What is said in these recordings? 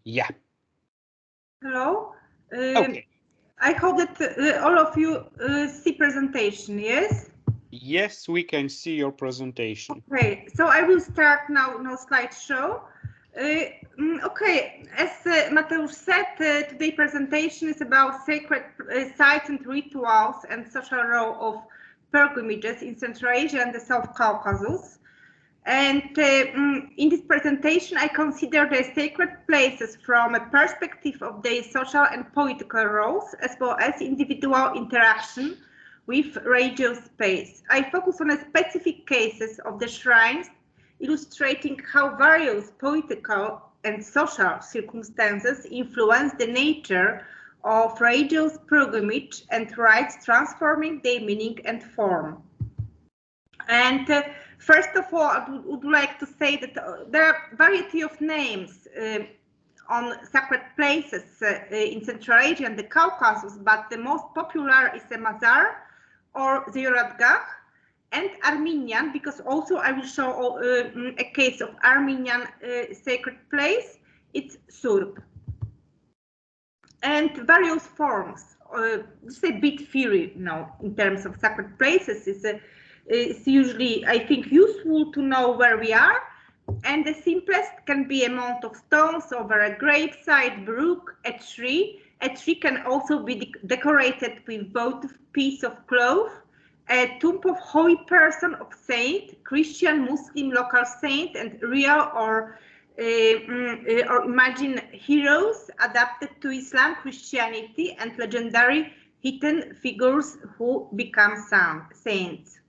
Yeah. Hello. Okay. I hope that all of you see presentation, yes? Yes, we can see your presentation. Okay, so I will start now slideshow. Okay, as Mateusz said, today's presentation is about sacred sites and rituals and social role of pilgrimages in Central Asia and the South Caucasus. And in this presentation, I consider the sacred places from a perspective of their social and political roles, as well as individual interaction with religious space. I focus on specific cases of the shrines, illustrating how various political and social circumstances influence the nature of religious pilgrimage and rites, transforming their meaning and form. And first of all, I would like to say that there are a variety of names on sacred places in Central Asia and the Caucasus, but the most popular is the Mazar or Ziyaratgah, and Armenian, because also I will show a case of Armenian sacred place. It's Surp. And various forms. This is a bit theory now in terms of sacred places. It's usually, I think, useful to know where we are. And the simplest can be a mound of stones over a gravesite, brook, a tree. A tree can also be decorated with both piece of cloth, a tomb of holy person of saint, Christian, Muslim, local saint, and real or imagined heroes adapted to Islam, Christianity, and legendary hidden figures who become saints.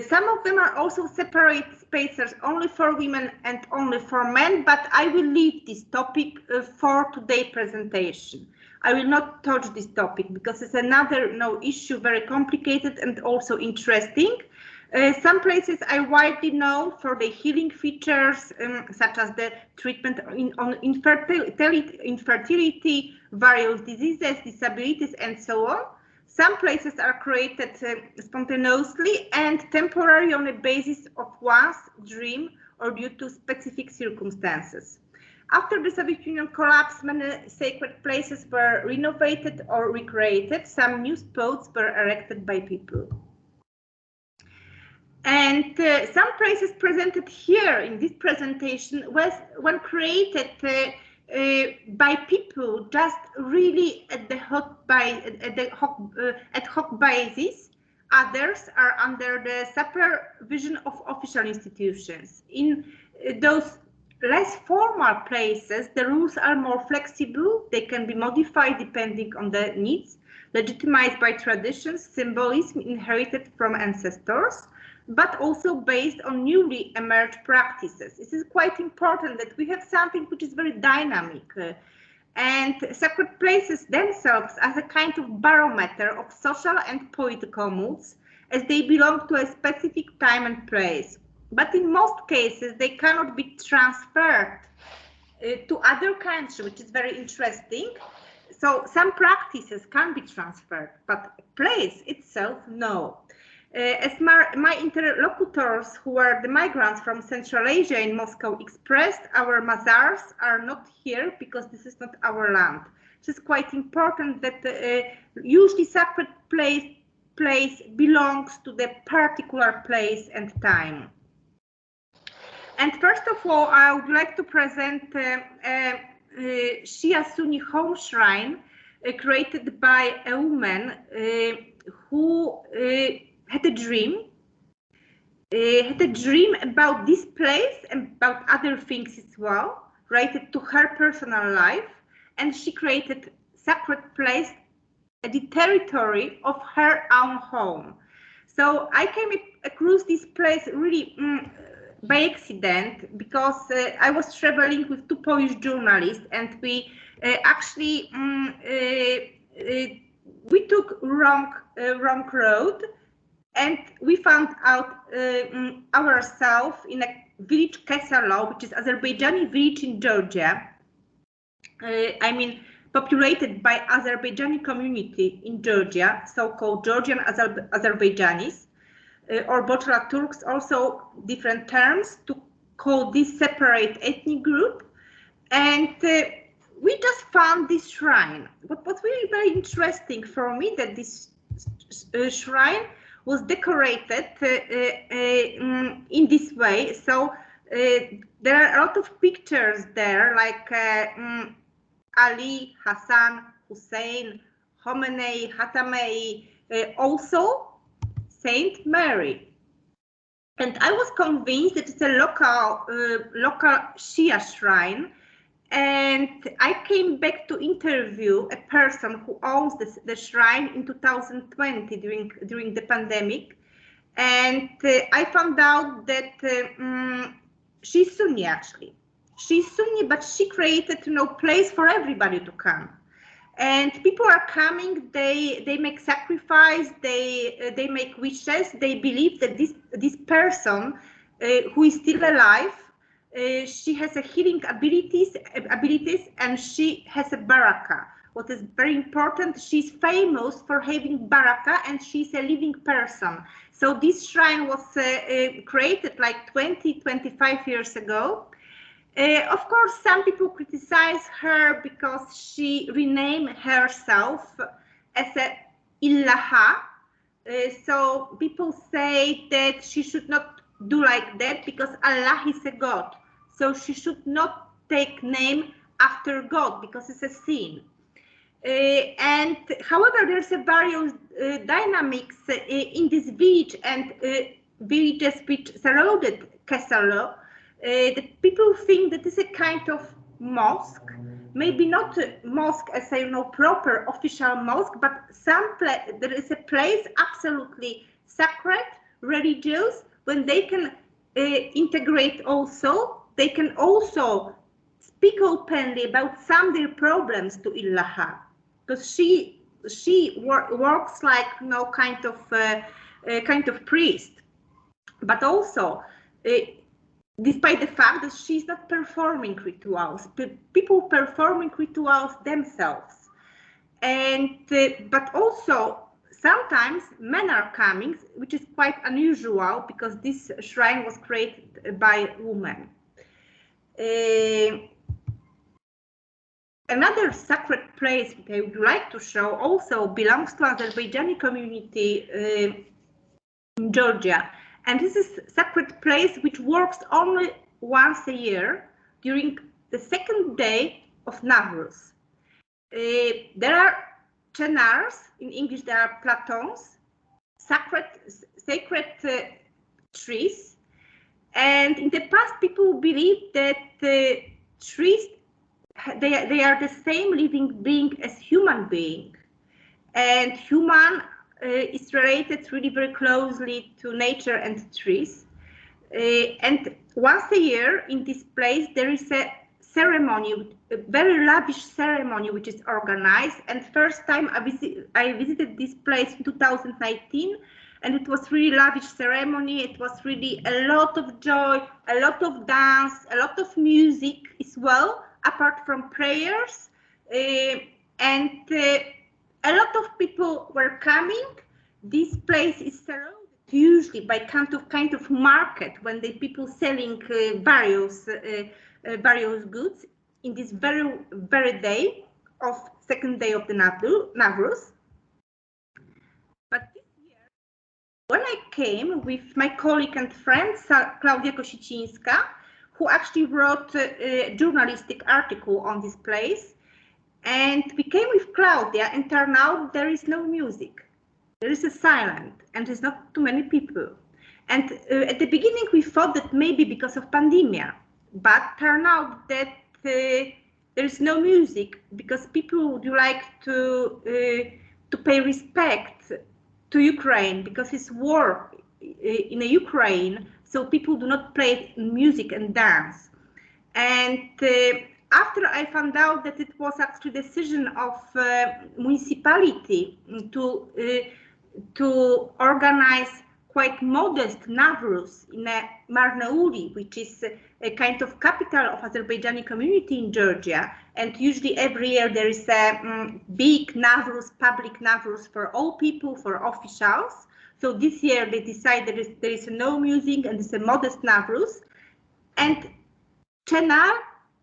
Some of them are also separate spaces only for women and only for men, but I will leave this topic for today's presentation. I will not touch this topic because it's another issue, very complicated and also interesting. Some places are widely known for the healing features, such as the treatment on infertility, various diseases, disabilities, and so on. Some places are created spontaneously and temporarily on the basis of one's dream or due to specific circumstances. After the Soviet Union collapse, many sacred places were renovated or recreated. Some new spots were erected by people. And some places presented here in this presentation were created by people just really at the ad hoc basis. Others are under the supervision of official institutions. In those less formal places, the rules are more flexible. They can be modified depending on the needs, legitimized by traditions, symbolism inherited from ancestors, but also based on newly emerged practices. This is quite important that we have something which is very dynamic, and sacred places themselves as a kind of barometer of social and political moods, as they belong to a specific time and place. But in most cases, they cannot be transferred to other countries, which is very interesting. So some practices can be transferred, but place itself, no. As my interlocutors, who are the migrants from Central Asia in Moscow, expressed, our mazars are not here because this is not our land. It is quite important that usually sacred place belongs to the particular place and time. And first of all, I would like to present Shia Sunni home shrine created by a woman who had a dream about this place and about other things as well, related to her personal life, and she created sacred place at the territory of her own home. So I came across this place really by accident, because I was traveling with two Polish journalists, and we actually we took wrong road, and we found out ourselves in a village Kesalo, which is Azerbaijani village in Georgia. I mean, populated by Azerbaijani community in Georgia, so-called Georgian Azerbaijanis, or Bochra Turks, also different terms to call this separate ethnic group. And we just found this shrine. What was really very interesting for me that this shrine was decorated in this way. So there are a lot of pictures there, like Ali, Hassan, Hussein, Khomeini, Khatamei, also Saint Mary. And I was convinced that it's a local Shia shrine. And I came back to interview a person who owns the shrine in 2020 during the pandemic. And I found out that she's Sunni actually. She's Sunni, but she created place for everybody to come. And people are coming, they make sacrifice, they make wishes, they believe that this person who is still alive, she has a healing abilities, and she has a barakah. What is very important, she's famous for having barakah, and she's a living person. So this shrine was created like 25 years ago. Of course, some people criticize her because she renamed herself as a Illaha. So people say that she should not do like that because Allah is a God. So she should not take name after God because it's a sin. And however, there's a various dynamics in this village and villages which surrounded Kesalo. The people think that it's a kind of mosque, maybe not a mosque as a proper official mosque, but there is a place absolutely sacred, religious, when they can integrate also. They can also speak openly about some of their problems to Illaha, because she works like kind of priest, but also. Despite the fact that she's not performing rituals, people performing rituals themselves. And but also sometimes men are coming, which is quite unusual because this shrine was created by women. Another sacred place that I would like to show also belongs to Azerbaijani community in Georgia. And this is a sacred place which works only once a year during the second day of Navruz. There are chenars, in English there are platons, sacred trees. And in the past people believed that trees, they are the same living being as human being. And human is related really very closely to nature and trees. And once a year in this place, there is a ceremony, a very lavish ceremony, which is organized. And first time I visited this place in 2019, and it was really lavish ceremony. It was really a lot of joy, a lot of dance, a lot of music as well, apart from prayers. And a lot of people were coming. This place is surrounded usually by kind of market when the people selling various goods in this very day of second day of the Navruz. But this year, when I came with my colleague and friend Klaudia Kosicińska, who actually wrote a journalistic article on this place. And we came with Claudia and turned out there is no music. There is a silent and there's not too many people. And at the beginning we thought that maybe because of pandemia, but turned out that there is no music because people would like to pay respect to Ukraine because it's war in Ukraine, so people do not play music and dance. And after I found out that it was actually a decision of municipality to organize quite modest Navruz in Marnauli, which is a kind of capital of Azerbaijani community in Georgia. And usually every year there is a big Navruz, public Navruz for all people, for officials. So this year they decided there is no music and it's a modest Navruz. And Chenar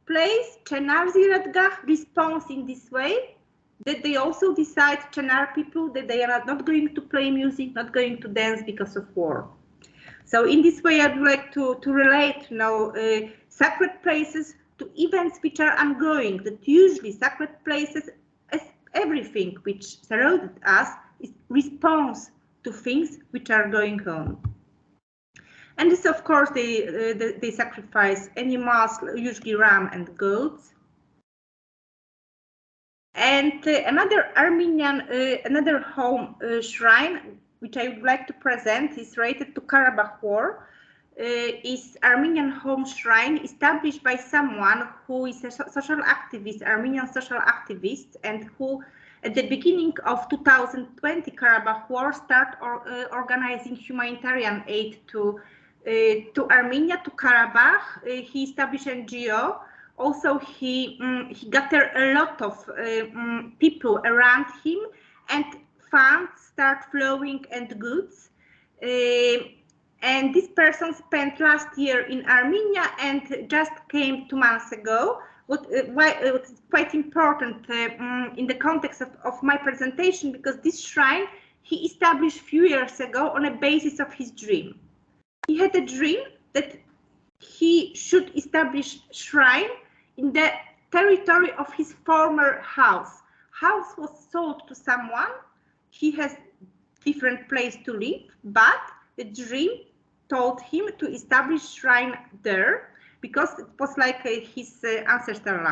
place, Chenar Ziradgah responds in this way, that they also decide, Chenar people, that they are not going to play music, not going to dance because of war. So in this way, I'd like to relate sacred places to events which are ongoing, that usually sacred places, as everything which surrounded us, is response to things which are going on. And this, of course, they sacrifice animals, usually ram and goats. And another Armenian, another home shrine, which I would like to present, is related to Karabakh War, is Armenian home shrine established by someone who is a social activist, Armenian social activist, and who, at the beginning of 2020 Karabakh War, started organizing humanitarian aid to Armenia, to Karabakh. He established an NGO. Also, he got there a lot of people around him, and funds start flowing and goods. And this person spent last year in Armenia and just came 2 months ago. It's quite important in the context of my presentation, because this shrine he established a few years ago on a basis of his dream. He had a dream that he should establish shrine in the territory of his former house. House was sold to someone. He has different place to live, but the dream told him to establish shrine there, because it was like his ancestral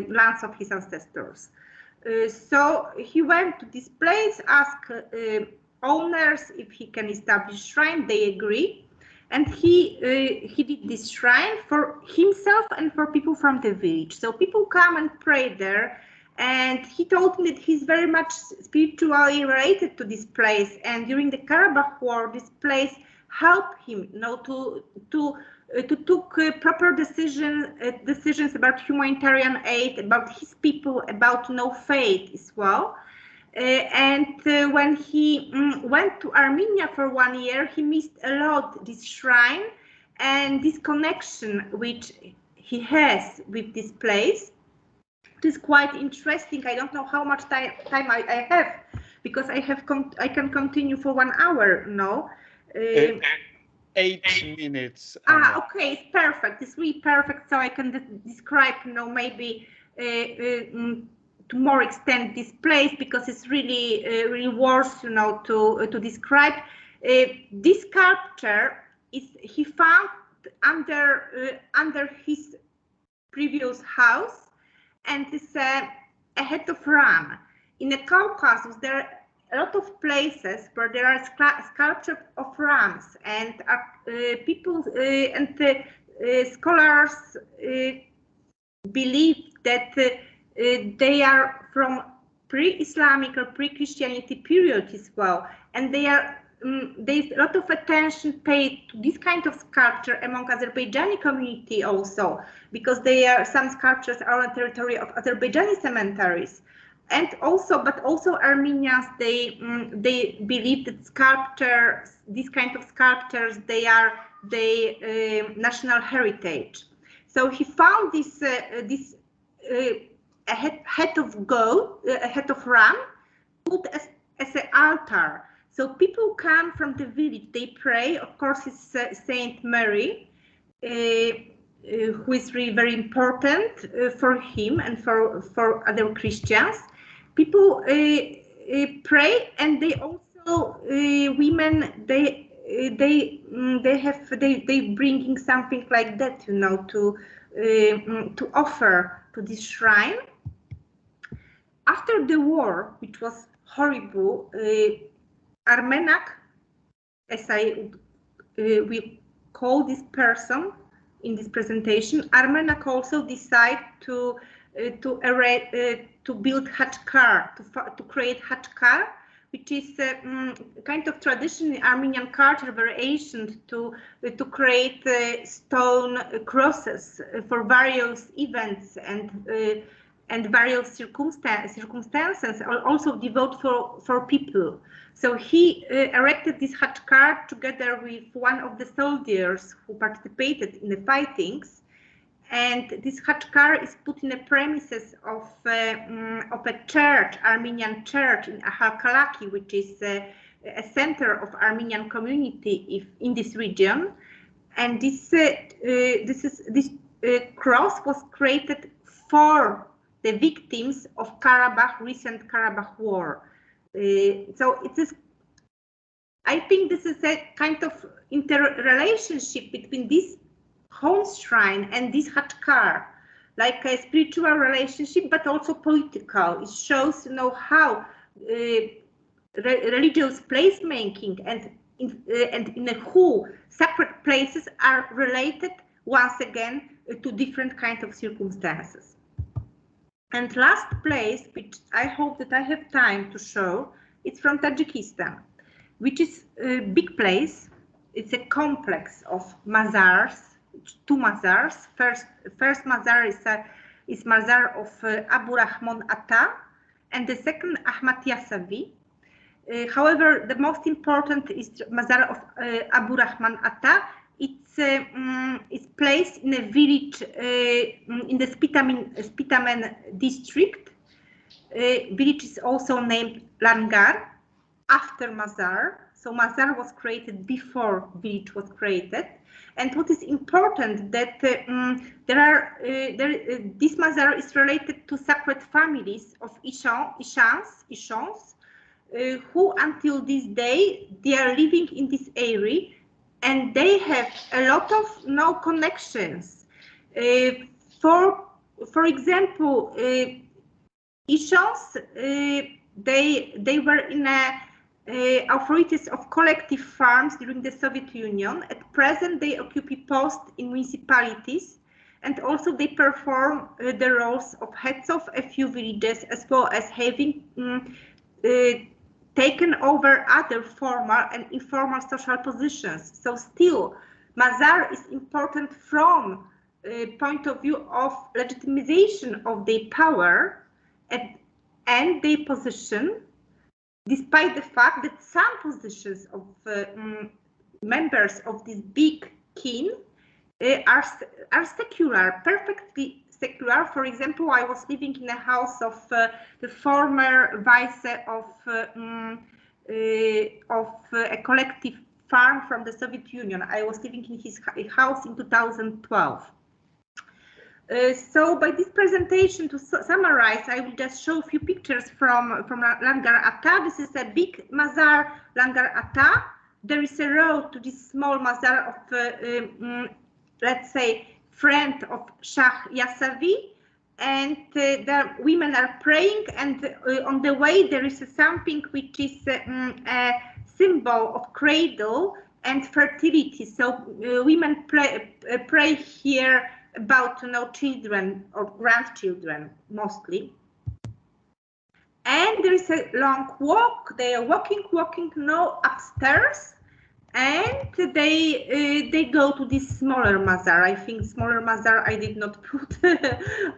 lands of his ancestors. So he went to this place, asked owners if he can establish shrine. They agree. And he did this shrine for himself and for people from the village. So people come and pray there. And he told me that he's very much spiritually related to this place. And during the Karabakh War, this place helped him, to take proper decisions about humanitarian aid, about his people, about faith as well. When he went to Armenia for 1 year, he missed a lot this shrine and this connection which he has with this place. It is quite interesting. I don't know how much time I have, because I can continue for 1 hour now. 8 minutes. Okay, it's perfect. It's really perfect. So I can describe, maybe to more extent this place, because it's really worth to describe. This sculpture he found under his previous house, and it's a head of ram. In the Caucasus there are a lot of places where there are sculptures of rams, and people and scholars believe that they are from pre-Islamic or pre-Christianity period as well, and there's a lot of attention paid to this kind of sculpture among Azerbaijani community also, because some sculptures are on the territory of Azerbaijani cemeteries, but also Armenians, they believe that these kind of sculptures, they are national heritage. So he found this a head of ram put as an altar. So people come from the village, they pray. Of course, it's Saint Mary, who is really very important for him and for other Christians. People pray, and they also women they bringing something like that, to offer to this shrine. After the war, which was horrible, Armenak, as I will call this person in this presentation, Armenak also decided to build Khachkar, to create Khachkar, which is a kind of tradition in Armenian culture, very ancient, to create stone crosses for various events and various circumstances, also devoted for people. So he erected this Khachkar together with one of the soldiers who participated in the fightings, And this Khachkar is put in the premises of a church, Armenian church in Halkalaki, which is a center of Armenian community in this region. And this cross was created for the victims of recent Karabakh war. So it is, I think this is a kind of interrelationship between this home shrine and this Khachkar, like a spiritual relationship, but also political. It shows, how religious placemaking and in who sacred places are related once again to different kinds of circumstances. And last place, which I hope that I have time to show, it's from Tajikistan, which is a big place. It's a complex of mazars, 2 mazars. First mazar is mazar of Abu Rahman Atta, and the second Ahmad Yasavi. However, the most important is mazar of Abu Rahman Atta. It's placed in a village in the Spitamen district. Village is also named Langar after Mazar. So Mazar was created before village was created. And what is important that this Mazar is related to sacred families of Ishans, who until this day they are living in this area, and they have a lot of connections. For example, Ishans, they were in authorities of collective farms during the Soviet Union. At present, they occupy posts in municipalities, and also they perform the roles of heads of a few villages, as well as having taken over other formal and informal social positions. So still, Mazar is important from a point of view of legitimization of their power and their position, despite the fact that some positions of members of this big kin are secular, perfectly secular. For example, I was living in a house of the former vice of a collective farm from the Soviet Union. I was living in his house in 2012. So by this presentation, to summarize, I will just show a few pictures from Langar Atta. This is a big mazar, Langar Atta. There is a road to this small mazar of, let's say, friend of Shah Yasavi, and the women are praying, and on the way there is something which is a symbol of cradle and fertility. So women pray here about children or grandchildren mostly. And there is a long walk. They are walking upstairs, and they go to this smaller mazar. I think smaller mazar I did not put.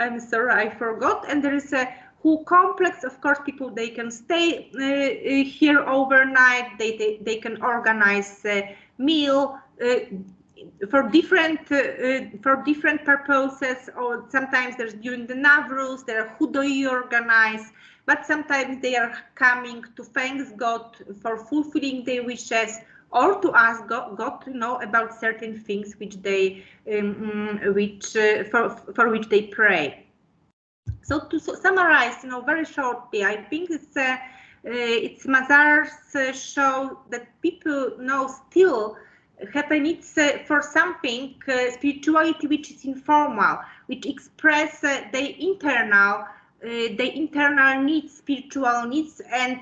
I'm sorry, I forgot. And there is a whole complex. Of course, people they can stay here overnight. They can organize a meal for different purposes, or sometimes there's during the Navruz there are hudoi organized, but sometimes they are coming to thank God for fulfilling their wishes, or to ask God to know about certain things which they for which they pray. So to summarize, very shortly, I think it's mazars show that people still have a need for something spirituality which is informal, which express their internal needs, spiritual needs, and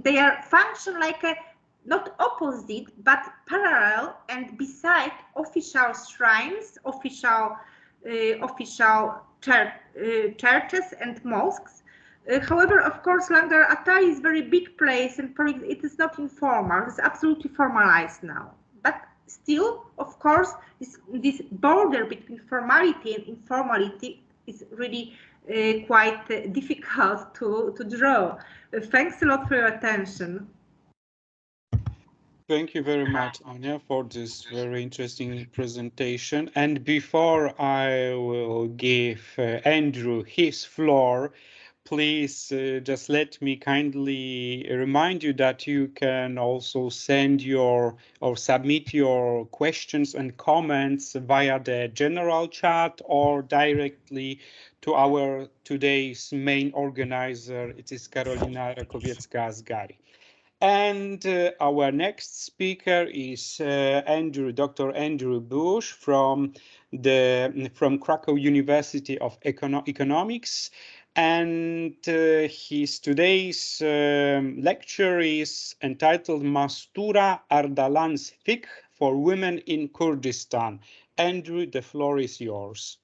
they are function like a not opposite but parallel and beside official shrines, official churches and mosques. However, of course, Langar Atta is very big place, and it is not informal. It's absolutely formalized now. But still, of course, this border between formality and informality is really quite difficult to draw. Thanks a lot for your attention. Thank you very much, Anya, for this very interesting presentation. And before I will give Andrew his floor, please just let me kindly remind you that you can also send your or submit your questions and comments via the general chat or directly to our today's main organizer. It is Karolina Rakowiecka-Asgari. And our next speaker is Dr. Andrew Bush from Krakow University of Economics, and his today's lecture is entitled Mastura Ardalan's Fiqh for Women in Kurdistan. Andrew, the floor is yours.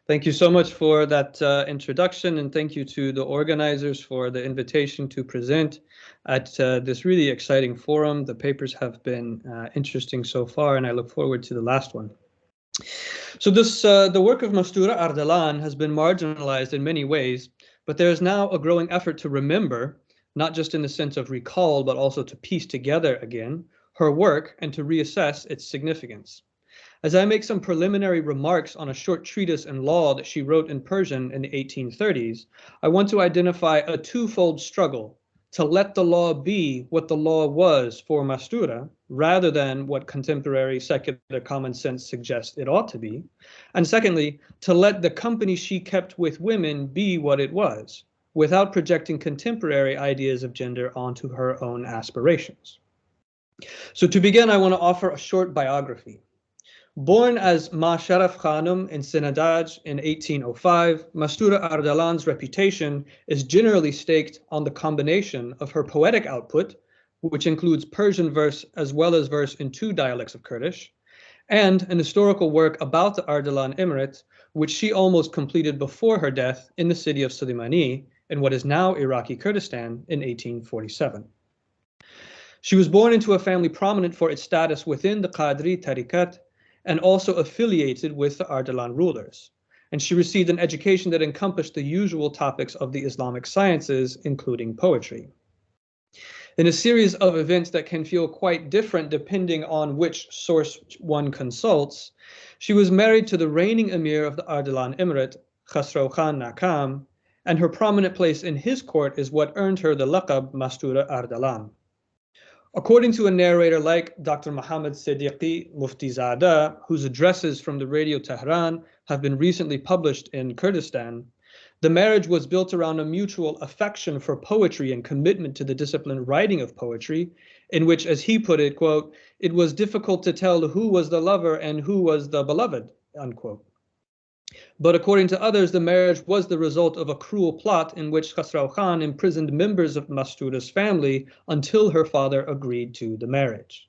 Thank you so much for that introduction, and thank you to the organizers for the invitation to present at this really exciting forum. The papers have been interesting so far, and I look forward to the last one. So the work of Mastura Ardalan has been marginalized in many ways, but there is now a growing effort to remember, not just in the sense of recall, but also to piece together again her work and to reassess its significance. As I make some preliminary remarks on a short treatise in law that she wrote in Persian in the 1830s, I want to identify a twofold struggle to let the law be what the law was for Mastura, rather than what contemporary secular common sense suggests it ought to be, and secondly, to let the company she kept with women be what it was, without projecting contemporary ideas of gender onto her own aspirations. So to begin, I want to offer a short biography. Born as Ma Sharaf Khanum in Sinadaj in 1805, Mastura Ardalan's reputation is generally staked on the combination of her poetic output, which includes Persian verse as well as verse in two dialects of Kurdish, and an historical work about the Ardalan Emirate, which she almost completed before her death in the city of Suleimani in what is now Iraqi Kurdistan in 1847. She was born into a family prominent for its status within the Qadri Tariqat, and also affiliated with the Ardalan rulers. And she received an education that encompassed the usual topics of the Islamic sciences, including poetry. In a series of events that can feel quite different depending on which source one consults, she was married to the reigning emir of the Ardalan Emirate, Khasraw Khan Nakam, and her prominent place in his court is what earned her the laqab Mastura Ardalan. According to a narrator like Dr. Muhammad Siddiqui Muftizada, whose addresses from the Radio Tehran have been recently published in Kurdistan, the marriage was built around a mutual affection for poetry and commitment to the disciplined writing of poetry, in which, as he put it, quote, "it was difficult to tell who was the lover and who was the beloved," unquote. But according to others, the marriage was the result of a cruel plot in which Khasraw Khan imprisoned members of Mastura's family until her father agreed to the marriage.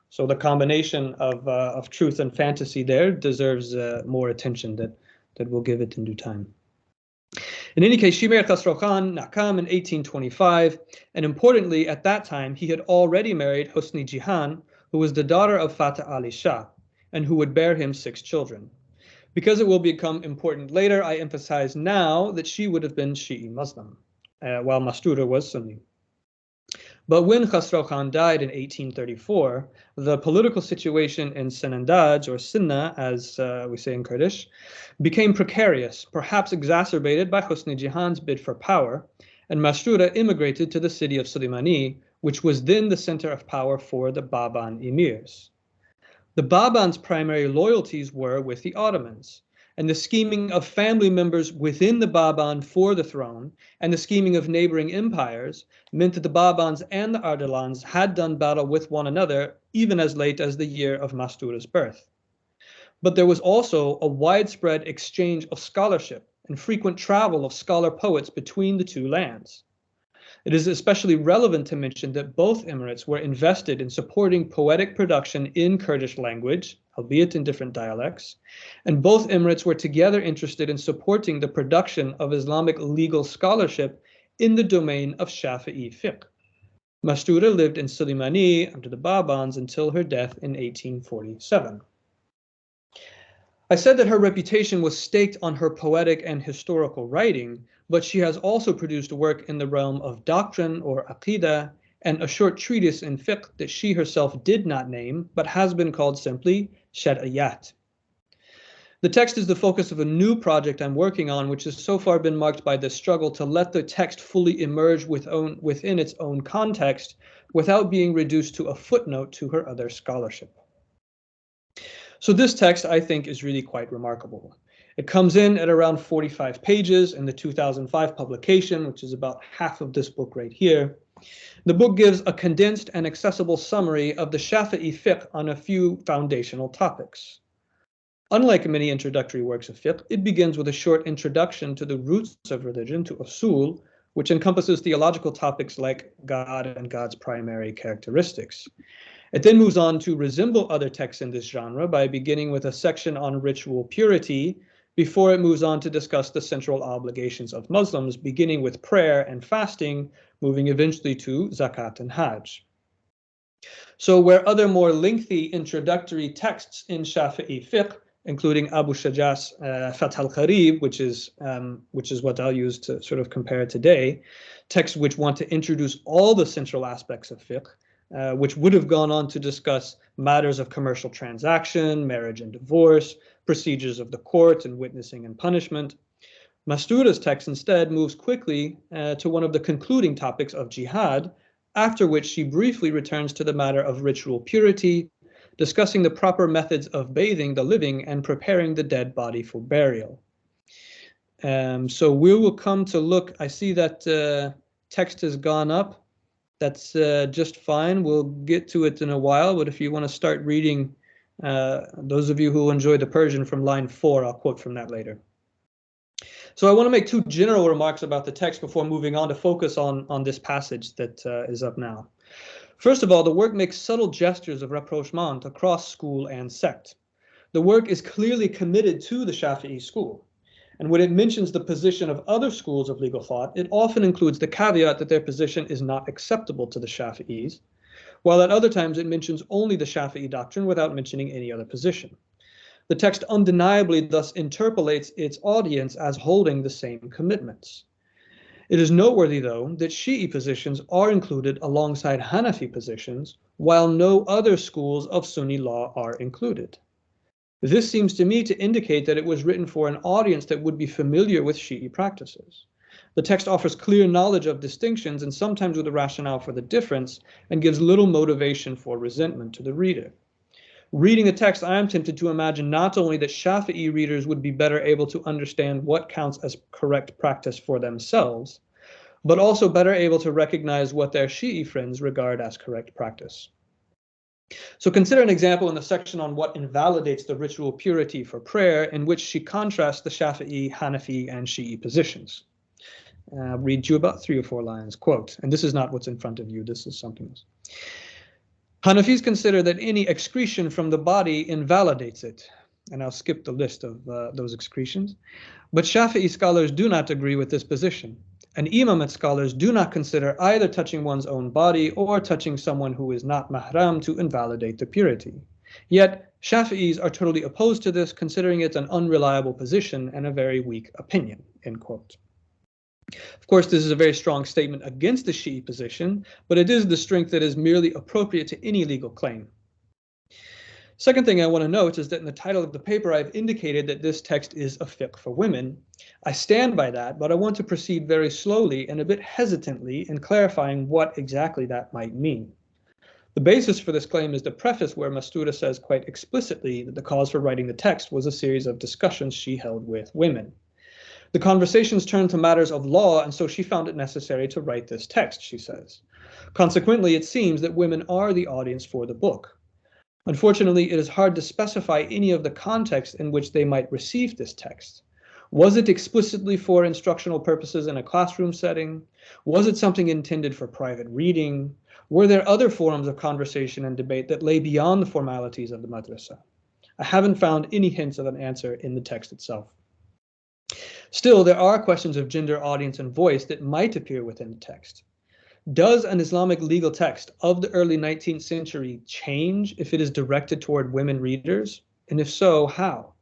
So the combination of truth and fantasy there deserves more attention that we'll give it in due time. In any case, she married Khasraw Khan Nakam in 1825, and importantly, at that time, he had already married Husni Jihan, who was the daughter of Fateh Ali Shah, and who would bear him 6 children. Because it will become important later, I emphasize now that she would have been Shi'i Muslim, while Mastura was Sunni. But when Khasraw Khan died in 1834, the political situation in Sinandaj, or Sinna, as we say in Kurdish, became precarious, perhaps exacerbated by Husni Jihan's bid for power, and Mastura immigrated to the city of Suleimani, which was then the center of power for the Baban emirs. The Baban's primary loyalties were with the Ottomans, and the scheming of family members within the Baban for the throne and the scheming of neighboring empires meant that the Babans and the Ardalans had done battle with one another even as late as the year of Mastura's birth. But there was also a widespread exchange of scholarship and frequent travel of scholar poets between the two lands. It is especially relevant to mention that both emirates were invested in supporting poetic production in Kurdish language, albeit in different dialects, and both emirates were together interested in supporting the production of Islamic legal scholarship in the domain of Shafi'i fiqh. Mastura lived in Suleimani under the Babans until her death in 1847. I said that her reputation was staked on her poetic and historical writing, but she has also produced work in the realm of doctrine or aqidah and a short treatise in fiqh that she herself did not name, but has been called simply Shar'iyat. The text is the focus of a new project I'm working on, which has so far been marked by the struggle to let the text fully emerge within its own context without being reduced to a footnote to her other scholarship. So this text, I think, is really quite remarkable. It comes in at around 45 pages in the 2005 publication, which is about half of this book right here. The book gives a condensed and accessible summary of the Shafi'i fiqh on a few foundational topics. Unlike many introductory works of fiqh, it begins with a short introduction to the roots of religion, to usul, which encompasses theological topics like God and God's primary characteristics. It then moves on to resemble other texts in this genre by beginning with a section on ritual purity, before it moves on to discuss the central obligations of Muslims, beginning with prayer and fasting, moving eventually to zakat and hajj. So where other more lengthy introductory texts in Shafi'i fiqh, including Abu Shajah's Fath al-Qarib, which is what I'll use to sort of compare today, texts which want to introduce all the central aspects of fiqh, which would have gone on to discuss matters of commercial transaction, marriage and divorce, procedures of the court, and witnessing and punishment. Mastura's text instead moves quickly to one of the concluding topics of jihad, after which she briefly returns to the matter of ritual purity, discussing the proper methods of bathing the living and preparing the dead body for burial. So we will come to look, I see that text has gone up. That's just fine. We'll get to it in a while, but if you want to start reading, those of you who enjoy the Persian from line 4, I'll quote from that later. So I want to make two general remarks about the text before moving on to focus on this passage that is up now. First of all, the work makes subtle gestures of rapprochement across school and sect. The work is clearly committed to the Shafi'i school. And when it mentions the position of other schools of legal thought, it often includes the caveat that their position is not acceptable to the Shafi'is, while at other times it mentions only the Shafi'i doctrine without mentioning any other position. The text undeniably thus interpolates its audience as holding the same commitments. It is noteworthy, though, that Shi'i positions are included alongside Hanafi positions, while no other schools of Sunni law are included. This seems to me to indicate that it was written for an audience that would be familiar with Shi'i practices. The text offers clear knowledge of distinctions and sometimes with a rationale for the difference, and gives little motivation for resentment to the reader. Reading the text, I am tempted to imagine not only that Shafi'i readers would be better able to understand what counts as correct practice for themselves, but also better able to recognize what their Shi'i friends regard as correct practice. So consider an example in the section on what invalidates the ritual purity for prayer, in which she contrasts the Shafi'i, Hanafi, and Shi'i positions. I'll read you about 3 or 4 lines, quote, and this is not what's in front of you, this is something else. Hanafis consider that any excretion from the body invalidates it, and I'll skip the list of those excretions, but Shafi'i scholars do not agree with this position, and Imamate scholars do not consider either touching one's own body or touching someone who is not mahram to invalidate the purity. Yet, Shafi'is are totally opposed to this, considering it an unreliable position and a very weak opinion, end quote. Of course, this is a very strong statement against the Shi'i position, but it is the strength that is merely appropriate to any legal claim. Second thing I want to note is that in the title of the paper, I've indicated that this text is a fiqh for women. I stand by that, but I want to proceed very slowly and a bit hesitantly in clarifying what exactly that might mean. The basis for this claim is the preface, where Mastura says quite explicitly that the cause for writing the text was a series of discussions she held with women. The conversations turned to matters of law, and so she found it necessary to write this text, she says. Consequently, it seems that women are the audience for the book. Unfortunately, it is hard to specify any of the context in which they might receive this text. Was it explicitly for instructional purposes in a classroom setting? Was it something intended for private reading? Were there other forums of conversation and debate that lay beyond the formalities of the madrasa? I haven't found any hints of an answer in the text itself. Still, there are questions of gender, audience, and voice that might appear within the text. Does an Islamic legal text of the early 19th century change if it is directed toward women readers? And if so, how?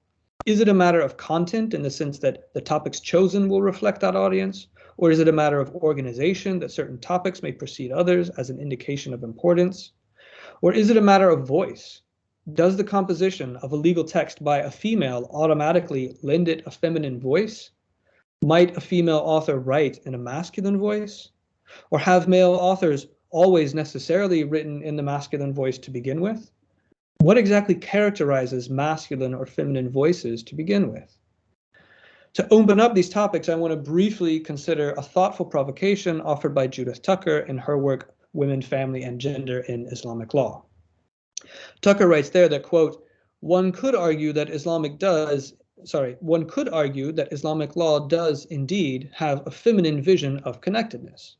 Is it a matter of content in the sense that the topics chosen will reflect that audience? Or is it a matter of organization, that certain topics may precede others as an indication of importance? Or is it a matter of voice? Does the composition of a legal text by a female automatically lend it a feminine voice? Might a female author write in a masculine voice? Or have male authors always necessarily written in the masculine voice to begin with? What exactly characterizes masculine or feminine voices to begin with? To open up these topics, I want to briefly consider a thoughtful provocation offered by Judith Tucker in her work, Women, Family, and Gender in Islamic Law. Tucker writes there that, quote, one could argue that Islamic law does indeed have a feminine vision of connectedness.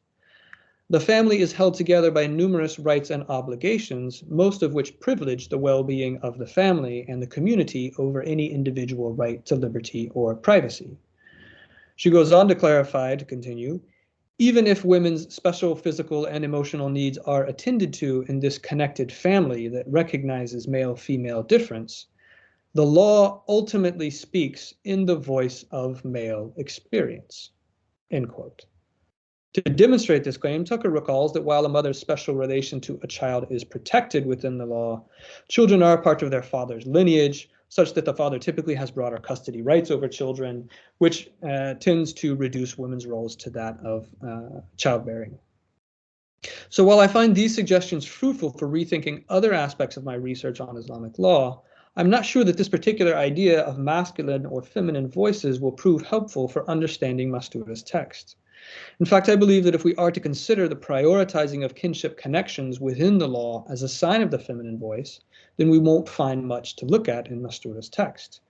The family is held together by numerous rights and obligations, most of which privilege the well-being of the family and the community over any individual right to liberty or privacy. She goes on to clarify, to continue, even if women's special physical and emotional needs are attended to in this connected family that recognizes male-female difference, the law ultimately speaks in the voice of male experience, end quote. To demonstrate this claim, Tucker recalls that while a mother's special relation to a child is protected within the law, children are part of their father's lineage, such that the father typically has broader custody rights over children, which tends to reduce women's roles to that of childbearing. So while I find these suggestions fruitful for rethinking other aspects of my research on Islamic law, I'm not sure that this particular idea of masculine or feminine voices will prove helpful for understanding Mastura's text. In fact, I believe that if we are to consider the prioritizing of kinship connections within the law as a sign of the feminine voice, then we won't find much to look at in Mastura's text.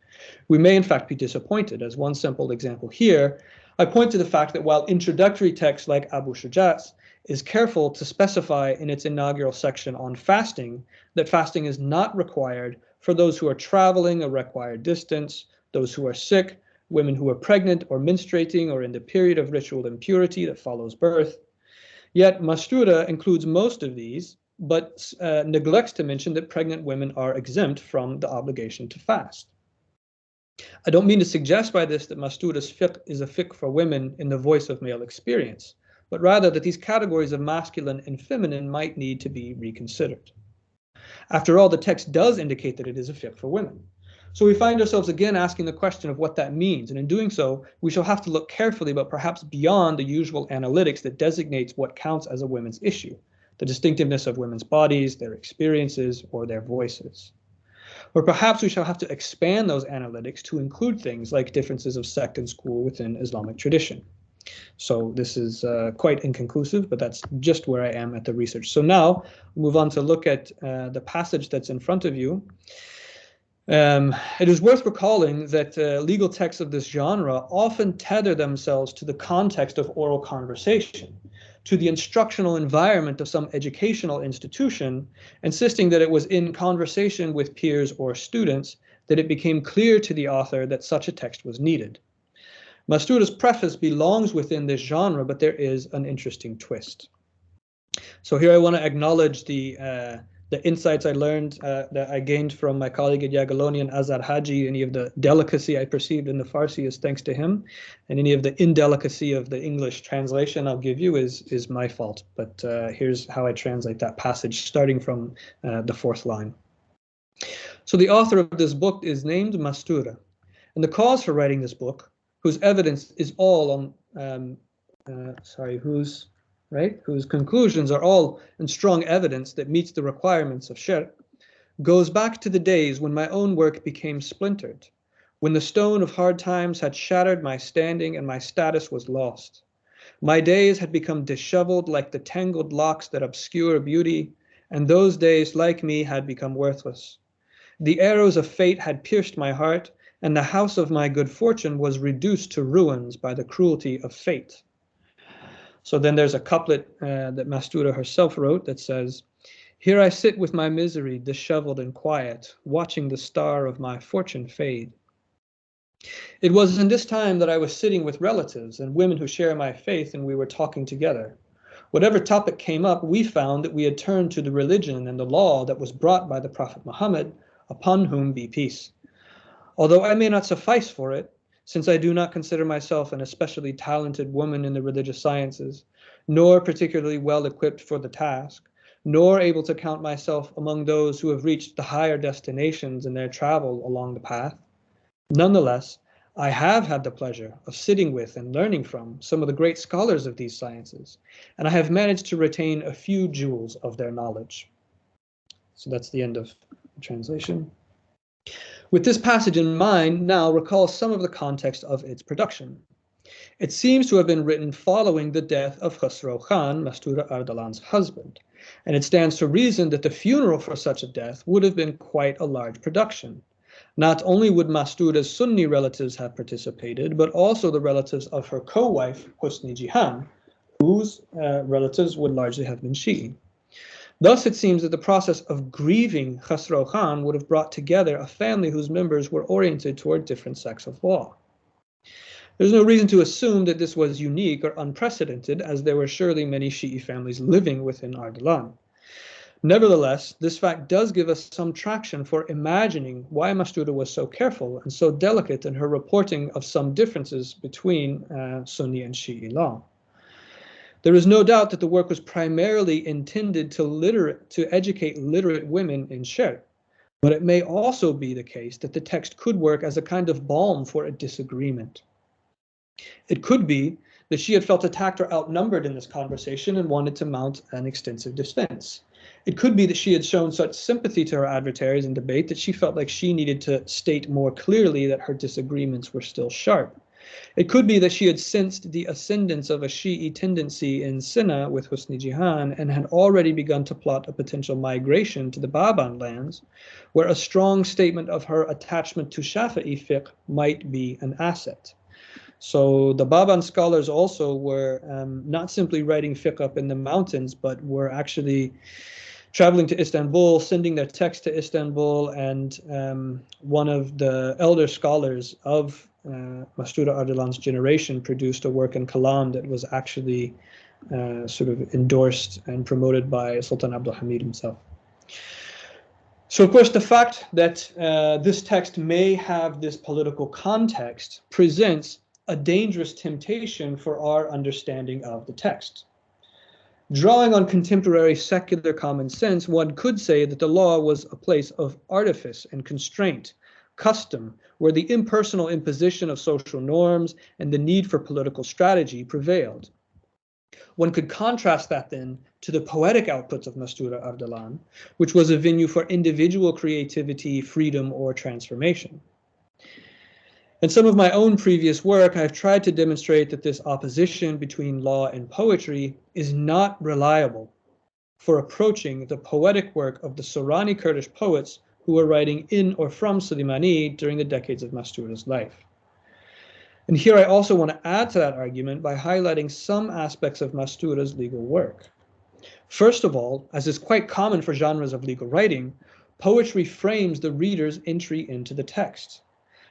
We may in fact be disappointed. As one simple example here, I point to the fact that while introductory texts like Abu Shuja''s is careful to specify in its inaugural section on fasting that fasting is not required for those who are traveling a required distance, those who are sick, women who are pregnant or menstruating or in the period of ritual impurity that follows birth. Yet Mastura includes most of these, but neglects to mention that pregnant women are exempt from the obligation to fast. I don't mean to suggest by this that Mastura's fiqh is a fiqh for women in the voice of male experience, but rather that these categories of masculine and feminine might need to be reconsidered. After all, the text does indicate that it is a fiqh for women. So we find ourselves again asking the question of what that means, and in doing so, we shall have to look carefully, but perhaps beyond the usual analytics that designates what counts as a women's issue, the distinctiveness of women's bodies, their experiences, or their voices. Or perhaps we shall have to expand those analytics to include things like differences of sect and school within Islamic tradition. So this is quite inconclusive, but that's just where I am at the research. So now we'll move on to look at the passage that's in front of you. It is worth recalling that legal texts of this genre often tether themselves to the context of oral conversation, to the instructional environment of some educational institution, insisting that it was in conversation with peers or students that it became clear to the author that such a text was needed. Mastura's preface belongs within this genre, but there is an interesting twist. So here I want to acknowledge the insights I learned that I gained from my colleague at Jagiellonian, Azad Haji. Any of the delicacy I perceived in the Farsi is thanks to him, and any of the indelicacy of the English translation I'll give you is my fault. But here's how I translate that passage, starting from the fourth line. So the author of this book is named Mastura, and the cause for writing this book, whose evidence is all on, whose conclusions are all in strong evidence that meets the requirements of shar', goes back to the days when my own work became splintered, when the stone of hard times had shattered my standing and my status was lost. My days had become disheveled like the tangled locks that obscure beauty, and those days, like me, had become worthless. The arrows of fate had pierced my heart, and the house of my good fortune was reduced to ruins by the cruelty of fate. So then there's a couplet that Mastura herself wrote that says, here I sit with my misery disheveled and quiet, watching the star of my fortune fade. It was in this time that I was sitting with relatives and women who share my faith, and we were talking together. Whatever topic came up, we found that we had turned to the religion and the law that was brought by the Prophet Muhammad, upon whom be peace. Although I may not suffice for it, since I do not consider myself an especially talented woman in the religious sciences, nor particularly well equipped for the task, nor able to count myself among those who have reached the higher destinations in their travel along the path. Nonetheless, I have had the pleasure of sitting with and learning from some of the great scholars of these sciences, and I have managed to retain a few jewels of their knowledge. So that's the end of the translation. With this passage in mind, now recall some of the context of its production. It seems to have been written following the death of Khosrow Khan, Mastura Ardalan's husband, and it stands to reason that the funeral for such a death would have been quite a large production. Not only would Mastura's Sunni relatives have participated, but also the relatives of her co-wife, Husni Jihan, whose relatives would largely have been Shi'i. Thus, it seems that the process of grieving Khosrow Khan would have brought together a family whose members were oriented toward different sects of law. There's no reason to assume that this was unique or unprecedented, as there were surely many Shi'i families living within Ardalan. Nevertheless, this fact does give us some traction for imagining why Mastura was so careful and so delicate in her reporting of some differences between Sunni and Shi'i law. There is no doubt that the work was primarily intended to educate literate women in Shar', but it may also be the case that the text could work as a kind of balm for a disagreement. It could be that she had felt attacked or outnumbered in this conversation and wanted to mount an extensive defense. It could be that she had shown such sympathy to her adversaries in debate that she felt like she needed to state more clearly that her disagreements were still sharp. It could be that she had sensed the ascendance of a Shi'i tendency in Sina with Husni Jihan and had already begun to plot a potential migration to the Baban lands, where a strong statement of her attachment to Shafi'i fiqh might be an asset. So the Baban scholars also were not simply writing fiqh up in the mountains, but were actually traveling to Istanbul, sending their text to Istanbul, and one of the elder scholars of Mastura Ardalan's generation produced a work in Kalam that was actually sort of endorsed and promoted by Sultan Abdul Hamid himself. So, of course, the fact that this text may have this political context presents a dangerous temptation for our understanding of the text. Drawing on contemporary secular common sense, one could say that the law was a place of artifice and constraint, custom, where the impersonal imposition of social norms and the need for political strategy prevailed. One could contrast that then to the poetic outputs of Mastura Ardalan, which was a venue for individual creativity, freedom, or transformation. In some of my own previous work, I've tried to demonstrate that this opposition between law and poetry is not reliable for approaching the poetic work of the Sorani Kurdish poets who were writing in or from Suleimani during the decades of Mastura's life. And here I also want to add to that argument by highlighting some aspects of Mastura's legal work. First of all, as is quite common for genres of legal writing, poetry frames the reader's entry into the text.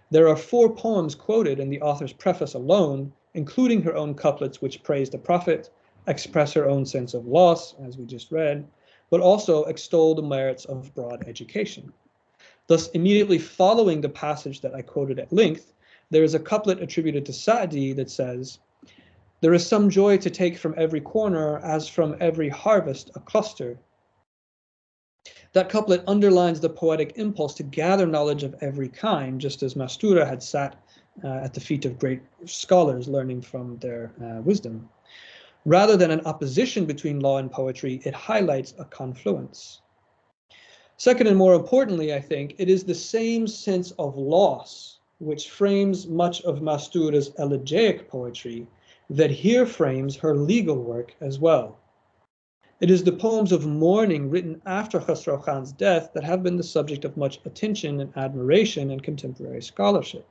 There are 4 poems quoted in the author's preface alone, including her own couplets which praise the Prophet, express her own sense of loss, as we just read, but also extol the merits of broad education. Thus, immediately following the passage that I quoted at length, there is a couplet attributed to Sa'di that says, "There is some joy to take from every corner, as from every harvest a cluster." That couplet underlines the poetic impulse to gather knowledge of every kind, just as Mastura had sat at the feet of great scholars learning from their wisdom. Rather than an opposition between law and poetry, it highlights a confluence. Second, and more importantly, I think, it is the same sense of loss which frames much of Mastura's elegiac poetry that here frames her legal work as well. It is the poems of mourning written after Khosrow Khan's death that have been the subject of much attention and admiration in contemporary scholarship.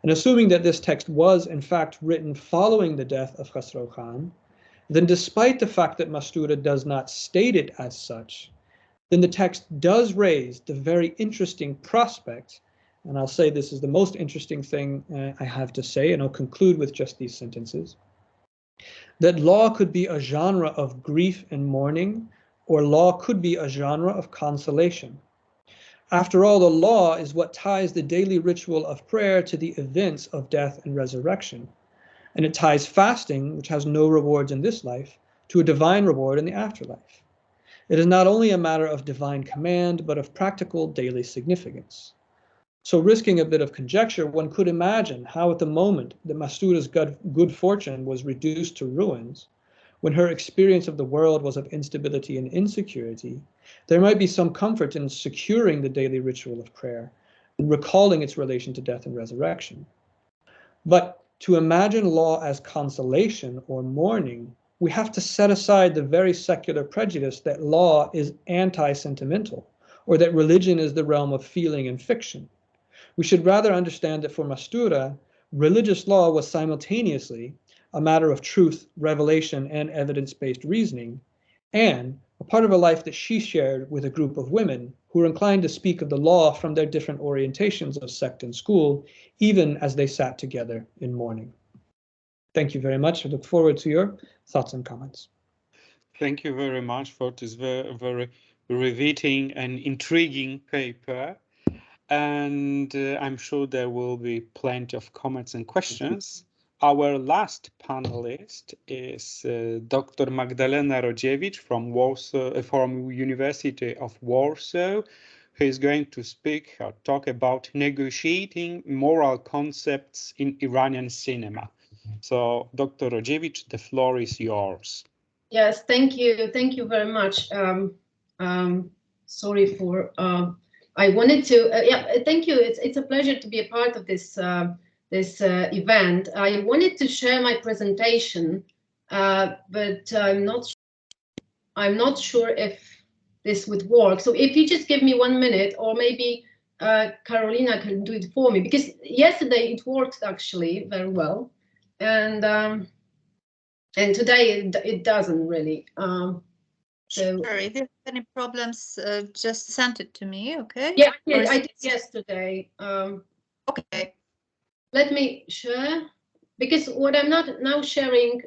And assuming that this text was, in fact, written following the death of Khosrow Khan, then despite the fact that Mastura does not state it as such, then the text does raise the very interesting prospect, and I'll say this is the most interesting thing I have to say, and I'll conclude with just these sentences, that law could be a genre of grief and mourning, or law could be a genre of consolation. After all, the law is what ties the daily ritual of prayer to the events of death and resurrection. And it ties fasting, which has no rewards in this life, to a divine reward in the afterlife. It is not only a matter of divine command, but of practical daily significance. So, risking a bit of conjecture, one could imagine how at the moment that Mastura's good fortune was reduced to ruins, when her experience of the world was of instability and insecurity, there might be some comfort in securing the daily ritual of prayer and recalling its relation to death and resurrection. But to imagine law as consolation or mourning, we have to set aside the very secular prejudice that law is anti-sentimental, or that religion is the realm of feeling and fiction. We should rather understand that for Mastura, religious law was simultaneously a matter of truth, revelation, and evidence-based reasoning, and a part of a life that she shared with a group of women who were inclined to speak of the law from their different orientations of sect and school, even as they sat together in mourning. Thank you very much. I look forward to your thoughts and comments. Thank you very much for this very, very riveting and intriguing paper. And I'm sure there will be plenty of comments and questions. Our last panelist is Dr. Magdalena Rodziewicz from Warsaw, from University of Warsaw, who is going to speak or talk about negotiating moral concepts in Iranian cinema. So, Dr. Rodziewicz, the floor is yours. Yes, thank you. Thank you very much. Sorry for, I wanted to, yeah, thank you. It's a pleasure to be a part of this event. I wanted to share my presentation, but I'm not sure if this would work. So if you just give me 1 minute, or maybe Carolina can do it for me, because yesterday it worked actually very well, and today it doesn't really. So sure, if you have any problems, just send it to me, okay? Yeah, I did yesterday. Okay. Let me share, because what I'm not now sharing,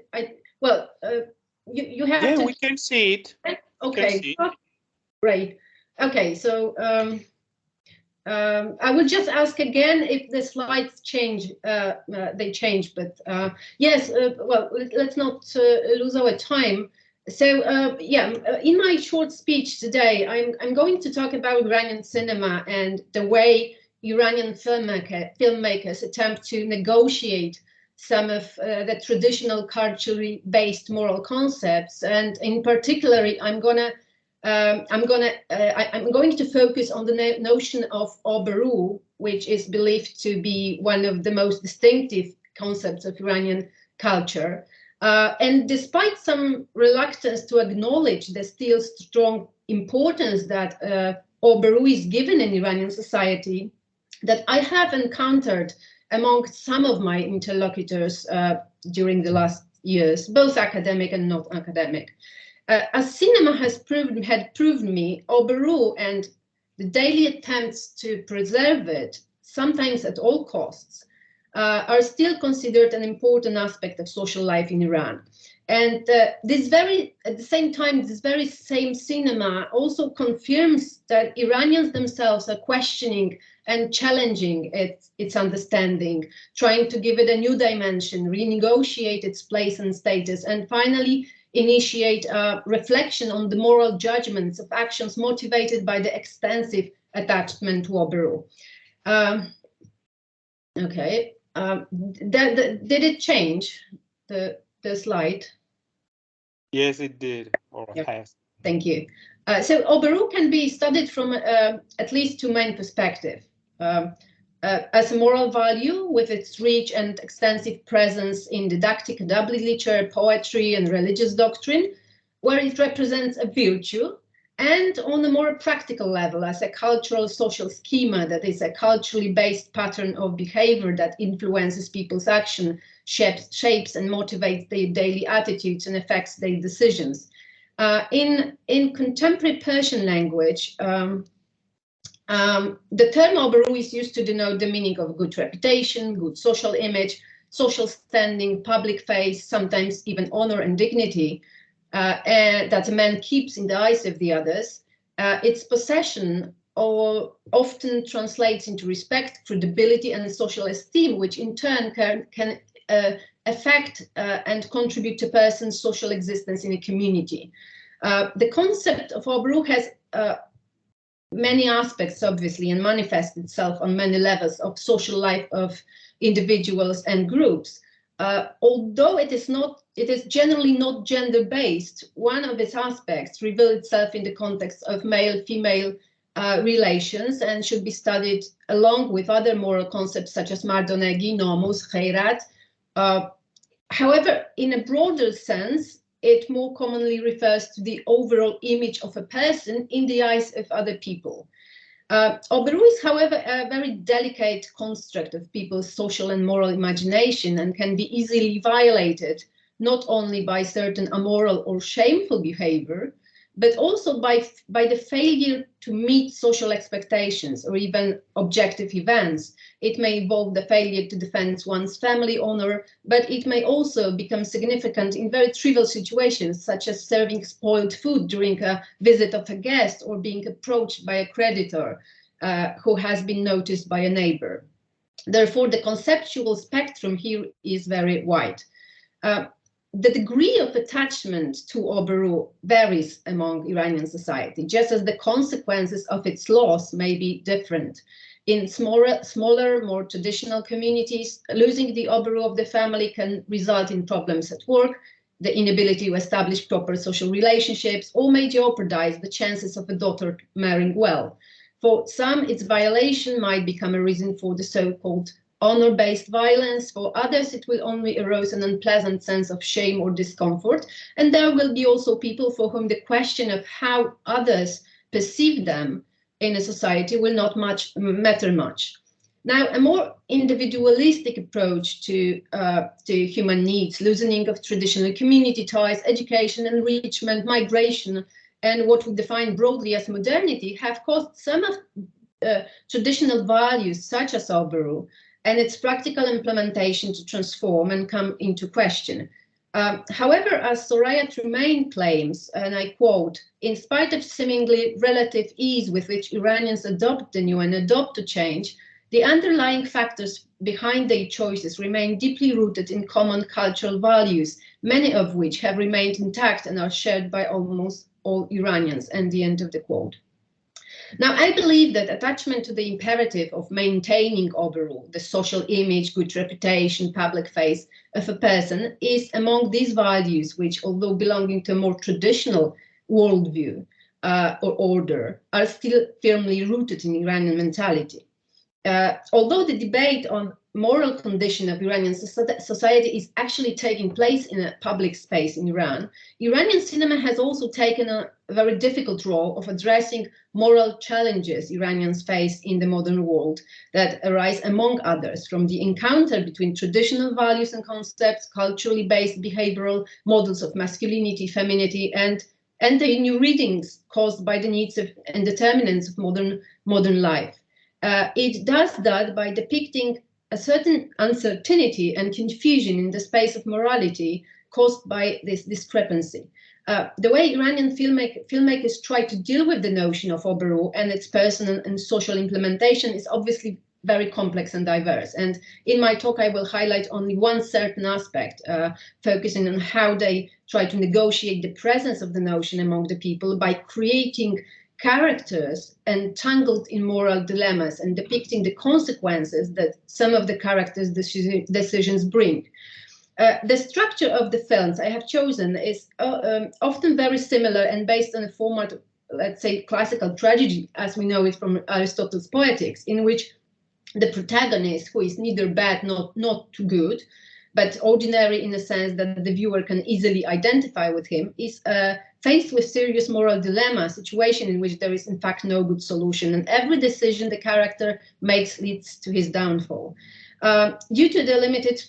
you have yeah, to. we can see it. Okay, see it. Great. Okay, so I will just ask again if the slides change. They change, but yes. Well, let's not lose our time. So in my short speech today, I'm going to talk about Iranian cinema and the way Iranian filmmakers attempt to negotiate some of the traditional culturally based moral concepts, and in particular, I'm going to focus on the notion of oberu, which is believed to be one of the most distinctive concepts of Iranian culture. And despite some reluctance to acknowledge the still strong importance that oberu is given in Iranian society, that I have encountered among some of my interlocutors during the last years, both academic and not academic. As cinema had proven me, oberu and the daily attempts to preserve it, sometimes at all costs, are still considered an important aspect of social life in Iran. And at the same time, this very same cinema also confirms that Iranians themselves are questioning and challenging its understanding, trying to give it a new dimension, renegotiate its place and status, and finally initiate a reflection on the moral judgments of actions motivated by the extensive attachment to oberu. Okay. Did it change the slide? Yes, it did, or Yep. has. Thank you. So oberu can be studied from at least two main perspectives. As a moral value, with its rich and extensive presence in didactic literature, poetry, and religious doctrine, where it represents a virtue, and on a more practical level as a cultural social schema that is a culturally based pattern of behavior that influences people's action, shapes and motivates their daily attitudes and affects their decisions. In contemporary Persian language, the term oberu is used to denote the meaning of good reputation, good social image, social standing, public face, sometimes even honor and dignity that a man keeps in the eyes of the others. Its possession often translates into respect, credibility, and social esteem, which in turn can affect and contribute to a person's social existence in a community. The concept of Obru has many aspects, obviously, and manifests itself on many levels of social life of individuals and groups. Although it is generally not gender-based, one of its aspects reveals itself in the context of male-female relations and should be studied along with other moral concepts such as mardonegi, nomus, khairat. However, in a broader sense, it more commonly refers to the overall image of a person in the eyes of other people. Obru is, however, a very delicate construct of people's social and moral imagination and can be easily violated, not only by certain immoral or shameful behavior, but also by the failure to meet social expectations or even objective events. It may involve the failure to defend one's family honor, but it may also become significant in very trivial situations, such as serving spoiled food during a visit of a guest or being approached by a creditor who has been noticed by a neighbor. Therefore, the conceptual spectrum here is very wide. The degree of attachment to Obru varies among Iranian society, just as the consequences of its loss may be different. In smaller, more traditional communities, losing the Obru of the family can result in problems at work, the inability to establish proper social relationships, or may jeopardize the chances of a daughter marrying well. For some, its violation might become a reason for the so-called honor-based violence. For others, it will only arouse an unpleasant sense of shame or discomfort. And there will be also people for whom the question of how others perceive them in a society will not matter much. Now, a more individualistic approach to human needs, loosening of traditional community ties, education, enrichment, migration, and what we define broadly as modernity have caused some of traditional values such as Obru and its practical implementation to transform and come into question. However, as Soraya Tremaine claims, and I quote, in spite of seemingly relative ease with which Iranians adopt the new and adopt to change, the underlying factors behind their choices remain deeply rooted in common cultural values, many of which have remained intact and are shared by almost all Iranians, and the end of the quote. Now, I believe that attachment to the imperative of maintaining Obru, the social image, good reputation, public face of a person, is among these values which, although belonging to a more traditional worldview or order, are still firmly rooted in Iranian mentality. Although the debate on moral condition of Iranian society is actually taking place in a public space in Iran, Iranian cinema has also taken a very difficult role of addressing moral challenges Iranians face in the modern world that arise, among others, from the encounter between traditional values and concepts, culturally based behavioral models of masculinity, femininity, and the new readings caused by the needs of and determinants of modern life. It does that by depicting a certain uncertainty and confusion in the space of morality caused by this discrepancy. The way Iranian filmmakers try to deal with the notion of Obru and its personal and social implementation is obviously very complex and diverse. And in my talk, I will highlight only one certain aspect, focusing on how they try to negotiate the presence of the notion among the people by creating characters entangled in moral dilemmas and depicting the consequences that some of the characters' decisions bring. The structure of the films I have chosen is often very similar and based on a format, let's say, classical tragedy, as we know it from Aristotle's Poetics, in which the protagonist, who is neither bad not too good, but ordinary in the sense that the viewer can easily identify with him, is faced with serious moral dilemma, a situation in which there is in fact no good solution, and every decision the character makes leads to his downfall. Due to the limited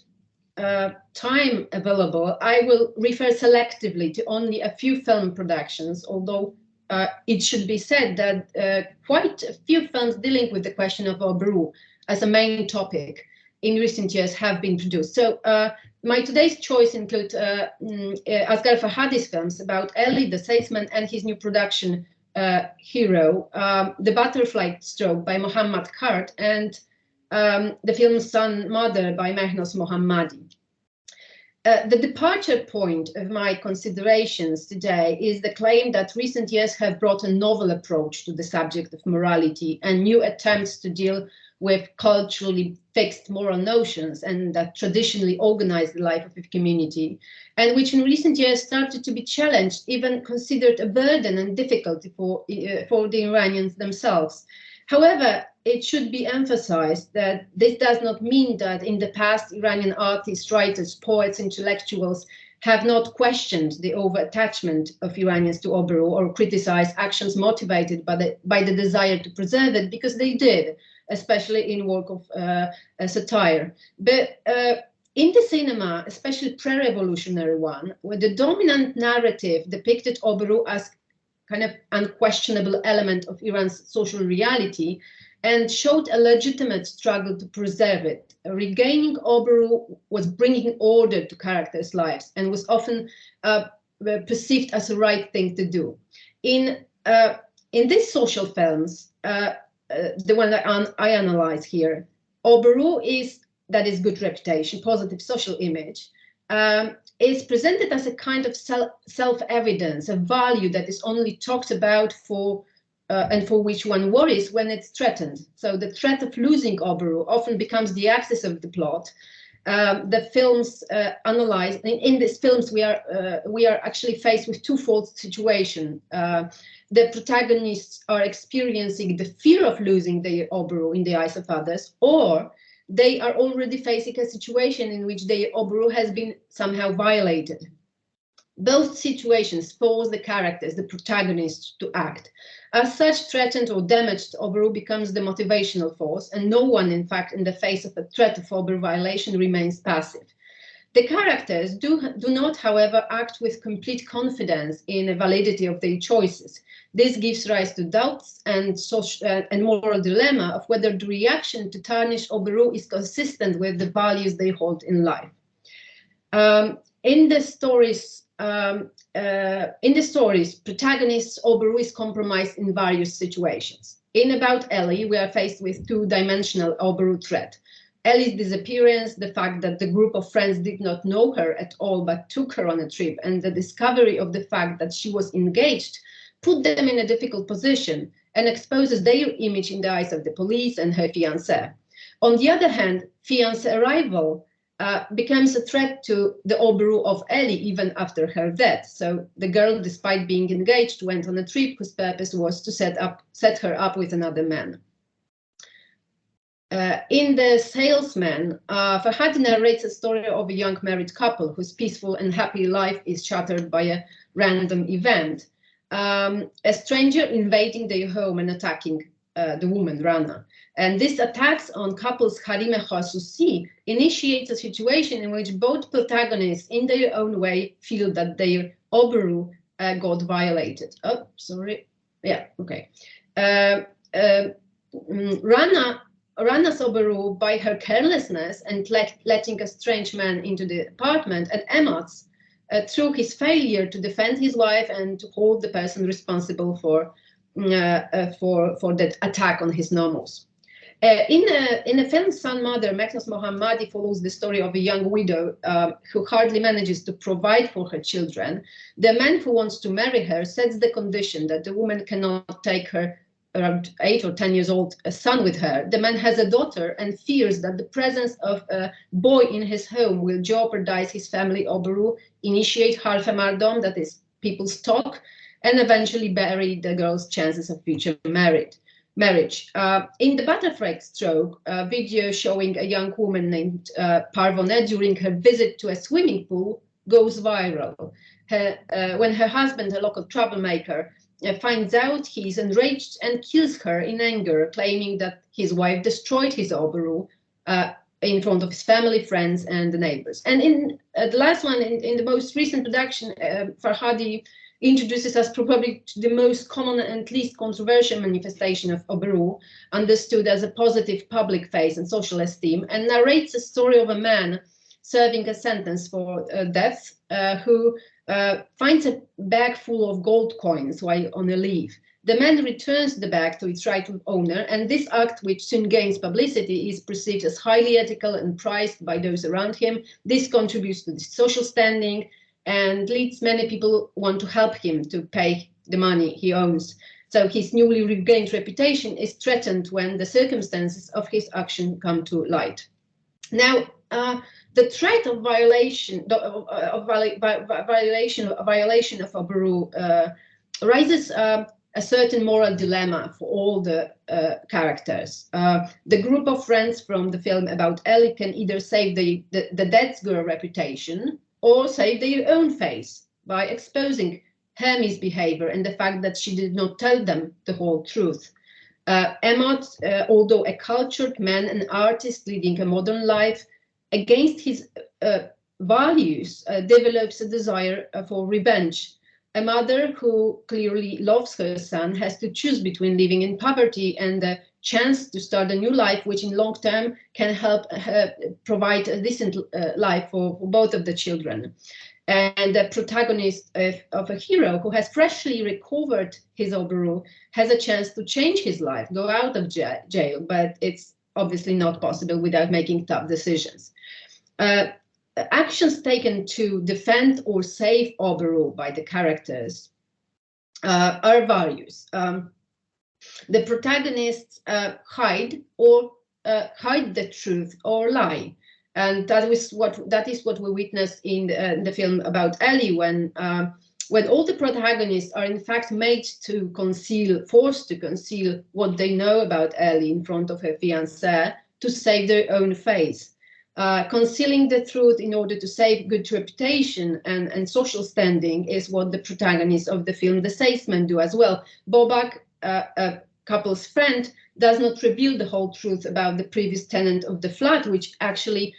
time available, I will refer selectively to only a few film productions, although it should be said that quite a few films dealing with the question of Obru as a main topic in recent years have been produced. So my today's choice include Asghar Farhadi's films about Ali, the salesman, and his new production, hero, The Butterfly Stroke by Mohammad Kart, and the film Son Mother by Mehnos Mohammadi. The departure point of my considerations today is the claim that recent years have brought a novel approach to the subject of morality and new attempts to deal with culturally fixed moral notions and that traditionally organize the life of a community, and which in recent years started to be challenged, even considered a burden and difficulty for the Iranians themselves. However, it should be emphasized that this does not mean that in the past Iranian artists, writers, poets, intellectuals have not questioned the over-attachment of Iranians to Oberu or criticized actions motivated by the desire to preserve it, because they did, especially in work of satire. But in the cinema, especially pre-revolutionary one, where the dominant narrative depicted Oberu as kind of unquestionable element of Iran's social reality and showed a legitimate struggle to preserve it. Regaining Oberu was bringing order to characters' lives and was often perceived as the right thing to do. In these social films, the one that I analyze here, Oberu that is good reputation, positive social image, is presented as a kind of self-evidence, a value that is only talked about and for which one worries when it's threatened. So the threat of losing Oberu often becomes the axis of the plot. The films analyze, in these films we are actually faced with twofold situation. The protagonists are experiencing the fear of losing their Oberu in the eyes of others, or they are already facing a situation in which their Oberu has been somehow violated. Both situations force the characters, the protagonists, to act. As such, threatened or damaged Oberu becomes the motivational force, and no one, in fact, in the face of a threat of Oberu violation remains passive. The characters do not, however, act with complete confidence in the validity of their choices. This gives rise to doubts and moral dilemma of whether the reaction to tarnish Oberu is consistent with the values they hold in life. In the stories, protagonists Oberu is compromised in various situations. In About Ellie, we are faced with two-dimensional Oberu threat. Ellie's disappearance, the fact that the group of friends did not know her at all but took her on a trip, and the discovery of the fact that she was engaged put them in a difficult position and exposes their image in the eyes of the police and her fiancé. On the other hand, fiancé arrival becomes a threat to the Oberu of Ellie even after her death. So the girl, despite being engaged, went on a trip whose purpose was to set her up with another man. In The Salesman, Farhadi narrates a story of a young married couple whose peaceful and happy life is shattered by a random event. A stranger invading their home and attacking the woman, Rana. And this attacks on couple's harem khasusi initiates a situation in which both protagonists, in their own way, feel that their Oberu got violated. Oh, sorry. Yeah, okay. Rana's Oberu, by her carelessness and letting a strange man into the apartment, and Emmat's through his failure to defend his wife and to hold the person responsible for that attack on his normals. In the film Son Mother, Mehnos Mohammadi follows the story of a young widow who hardly manages to provide for her children. The man who wants to marry her sets the condition that the woman cannot take her around 8 or 10 years old son with her. The man has a daughter and fears that the presence of a boy in his home will jeopardize his family Oberu, initiate harfe mardom, that is people's talk, and eventually bury the girl's chances of future marriage. In The Butterfly Stroke, a video showing a young woman named Parvone during her visit to a swimming pool goes viral. When her husband, a local troublemaker, finds out, he's enraged and kills her in anger, claiming that his wife destroyed his Oberu in front of his family, friends, and the neighbors. And in the last one, in the most recent production, Farhadi introduces us probably to the most common and least controversial manifestation of Oberu, understood as a positive public face and social esteem, and narrates a story of a man serving a sentence for death who finds a bag full of gold coins while on a leave. The man returns the bag to its rightful owner, and this act, which soon gains publicity, is perceived as highly ethical and prized by those around him. This contributes to the social standing and leads many people want to help him to pay the money he owes. So his newly regained reputation is threatened when the circumstances of his action come to light. Now, the threat of violation of Obaru raises a certain moral dilemma for all the characters. The group of friends from the film about Ellie can either save the dead girl reputation or save their own face by exposing her misbehavior and the fact that she did not tell them the whole truth. Emmet, although a cultured man, an artist leading a modern life, against his values, develops a desire for revenge. A mother who clearly loves her son has to choose between living in poverty and the chance to start a new life, which in long term can help her provide a decent life for both of the children. And the protagonist of a hero who has freshly recovered his Obaru has a chance to change his life, go out of jail, but it's obviously not possible without making tough decisions. Actions taken to defend or save Obaru by the characters are various. The protagonists hide the truth or lie. And that is what we witnessed in the film about Ellie, when all the protagonists are in fact forced to conceal what they know about Ellie in front of her fiancé to save their own face. Concealing the truth in order to save good reputation and social standing is what the protagonists of the film, the salesmen, do as well. Bobak, a couple's friend, does not reveal the whole truth about the previous tenant of the flat, which actually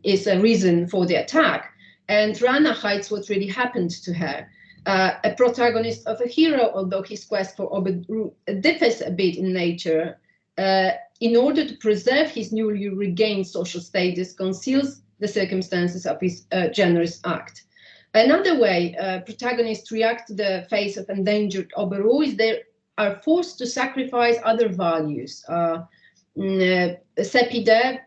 is a reason for the attack. And Rana hides what really happened to her. A protagonist of a hero, although his quest for Obaru differs a bit in nature, in order to preserve his newly regained social status, conceals the circumstances of his generous act. Another way protagonists react to the face of endangered Obaru is they are forced to sacrifice other values. Sepide,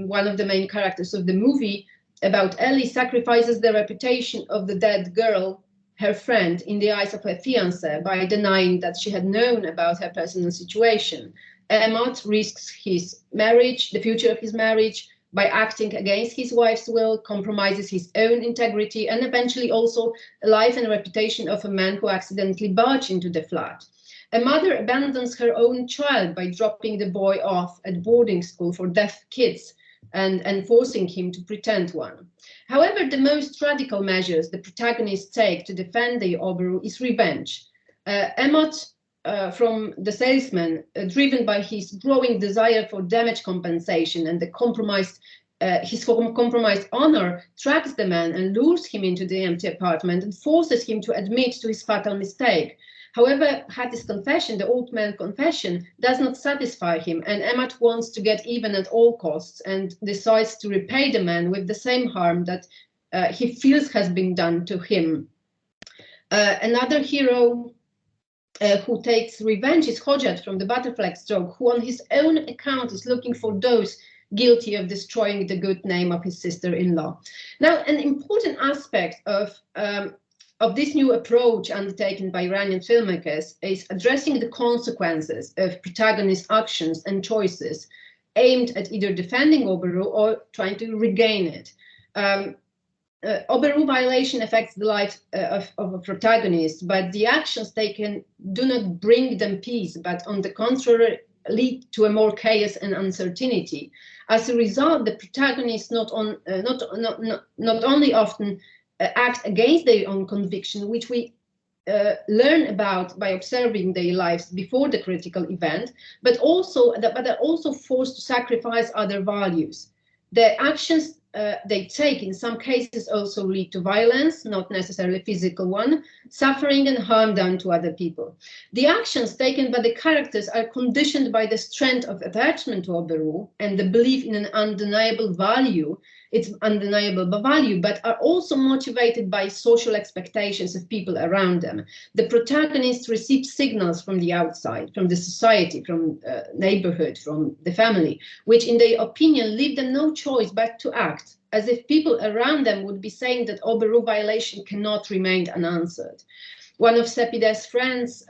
one of the main characters of the movie about Ellie, sacrifices the reputation of the dead girl, her friend, in the eyes of her fiancé by denying that she had known about her personal situation. Emmet risks his marriage, the future of his marriage, by acting against his wife's will, compromises his own integrity, and eventually also the life and reputation of a man who accidentally barged into the flat. A mother abandons her own child by dropping the boy off at boarding school for deaf kids and forcing him to pretend one. However, the most radical measures the protagonists take to defend their Obaru is revenge. Emmet, from the salesman, driven by his growing desire for damage compensation and his compromised honor, tracks the man and lures him into the empty apartment and forces him to admit to his fatal mistake. However, Hattie's confession, the old man's confession, does not satisfy him, and Emmet wants to get even at all costs and decides to repay the man with the same harm that he feels has been done to him. Another hero who takes revenge is Hojat from the Butterfly Stroke, who on his own account is looking for those guilty of destroying the good name of his sister-in-law. Now, an important aspect of this new approach undertaken by Iranian filmmakers is addressing the consequences of protagonist actions and choices aimed at either defending Obaru or trying to regain it. Obaru violation affects the life of a protagonist, but the actions taken do not bring them peace, but on the contrary, lead to a more chaos and uncertainty. As a result, the protagonists not only often act against their own conviction, which we learn about by observing their lives before the critical event, but they're also forced to sacrifice other values. Their actions they take in some cases also lead to violence, not necessarily physical one, suffering and harm done to other people. The actions taken by the characters are conditioned by the strength of attachment to Oberu and the belief in an undeniable value. It's undeniable value, but are also motivated by social expectations of people around them. The protagonists receive signals from the outside, from the society, from neighborhood, from the family, which in their opinion leave them no choice but to act, as if people around them would be saying that Oberu violation cannot remain unanswered. One of Sepide's friends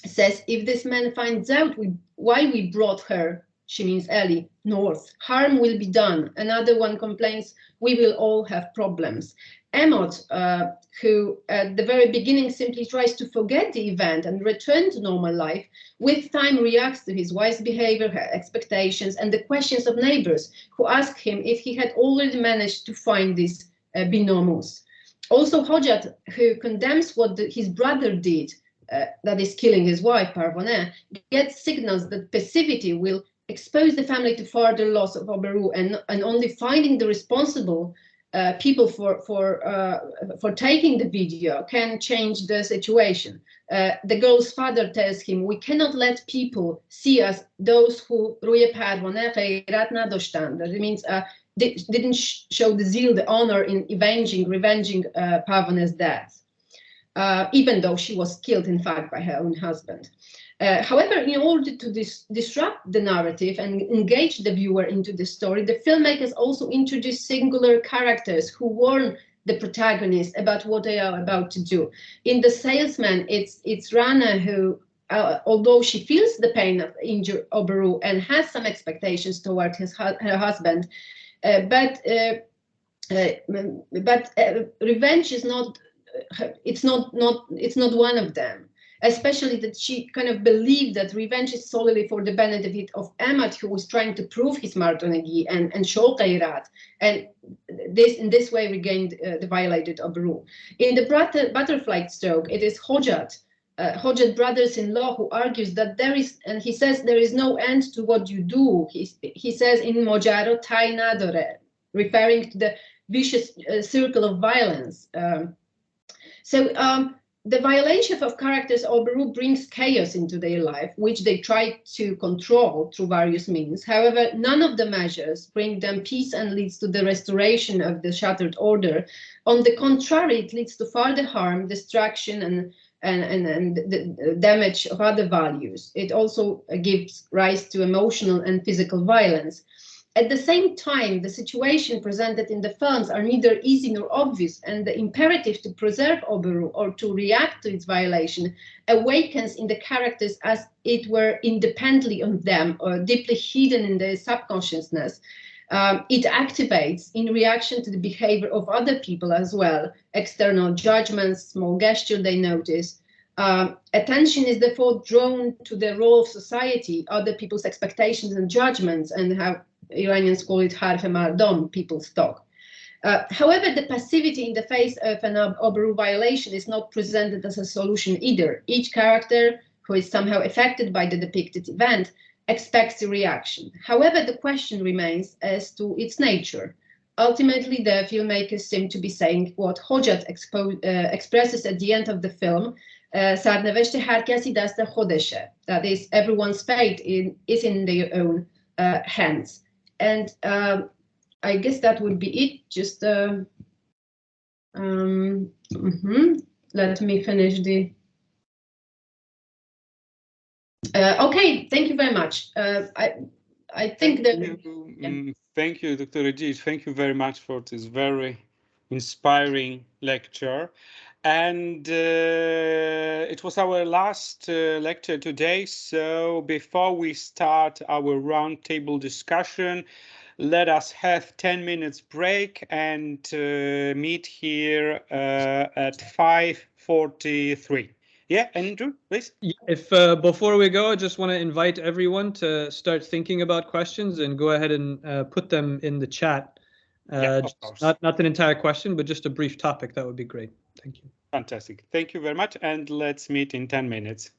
says, if this man finds out why we brought her, she means Ellie, north, harm will be done. Another one complains, we will all have problems. Emot, who at the very beginning simply tries to forget the event and return to normal life, with time reacts to his wife's behavior, her expectations, and the questions of neighbors who ask him if he had already managed to find this binomus. Also Hojat, who condemns what his brother did, that is killing his wife, Parvoneh, gets signals that passivity will expose the family to further loss of Oberu, and only finding the responsible people for taking the video can change the situation. The girl's father tells him, we cannot let people see us, those who that means didn't show the zeal, the honor in revenging Parvoneh's death, even though she was killed, in fact, by her own husband. However, in order to disrupt the narrative and engage the viewer into the story, the filmmakers also introduce singular characters who warn the protagonist about what they are about to do. In The Salesman, it's Rana who, although she feels the pain of injured Oberu and has some expectations toward her husband, but revenge is not. It's not one of them. Especially that she kind of believed that revenge is solely for the benefit of Emad, who was trying to prove his Mardonegi and show Khairat, and in this way regained the violated Oberu. In The Butterfly Stroke, it is Hojat brothers-in-law, who argues that there is, and he says there is no end to what you do. He says in Mojaro Tai Nadore, referring to the vicious circle of violence. The violation of characters Oberu brings chaos into their life, which they try to control through various means. However, none of the measures bring them peace and leads to the restoration of the shattered order. On the contrary, it leads to further harm, destruction, and the damage of other values. It also gives rise to emotional and physical violence. At the same time, the situation presented in the films are neither easy nor obvious, and the imperative to preserve Oberu or to react to its violation awakens in the characters as it were independently of them or deeply hidden in their subconsciousness. It activates in reaction to the behavior of other people as well, external judgments, small gesture they notice. Attention is therefore drawn to the role of society, other people's expectations and judgments, and how Iranians call it harfe mardom, people's talk. However, the passivity in the face of an Oberu violation is not presented as a solution either. Each character who is somehow affected by the depicted event expects a reaction. However, the question remains as to its nature. Ultimately, the filmmakers seem to be saying what Hojat expresses at the end of the film, Sarneveshte herkesi dasta khodeshe. That is, everyone's fate is in their own hands. And I guess that would be it. Just let me finish the. Okay, thank you very much. I think that. Thank you, Dr. Ajit. Thank you very much for this very inspiring lecture. And it was our last lecture today. So before we start our roundtable discussion, let us have 10 minutes break and meet here at 5:43. Yeah, Andrew, please. If before we go, I just want to invite everyone to start thinking about questions and go ahead and put them in the chat. Not an entire question, but just a brief topic. That would be great. Thank you. Fantastic. Thank you very much. And let's meet in 10 minutes.